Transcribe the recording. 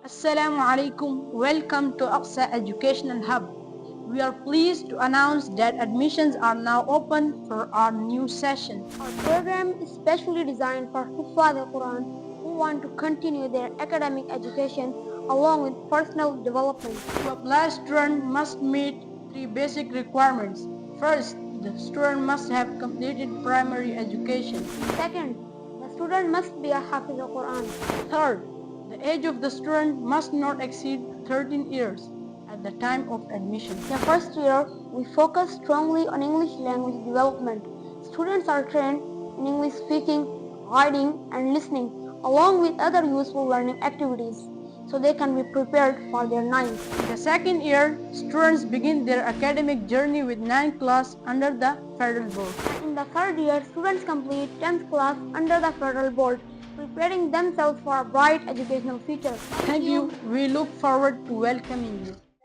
Assalamu alaikum. Welcome to Aqsa Educational Hub. We are pleased to announce that admissions are now open for our new session. Our program is specially designed for Huffaz al-Quran who want to continue their academic education along with personal development. To apply, student must meet three basic requirements. First, the student must have completed primary education. Second, the student must be a Hafiz al-Quran. Third, the age of the student must not exceed 13 years at the time of admission. The first year, we focus strongly on English language development. Students are trained in English speaking, writing and listening along with other useful learning activities so they can be prepared for their ninth. In the second year, students begin their academic journey with 9th class under the federal board. In the third year, students complete 10th class under the federal board, preparing themselves for a bright educational future. Thank you. We look forward to welcoming you.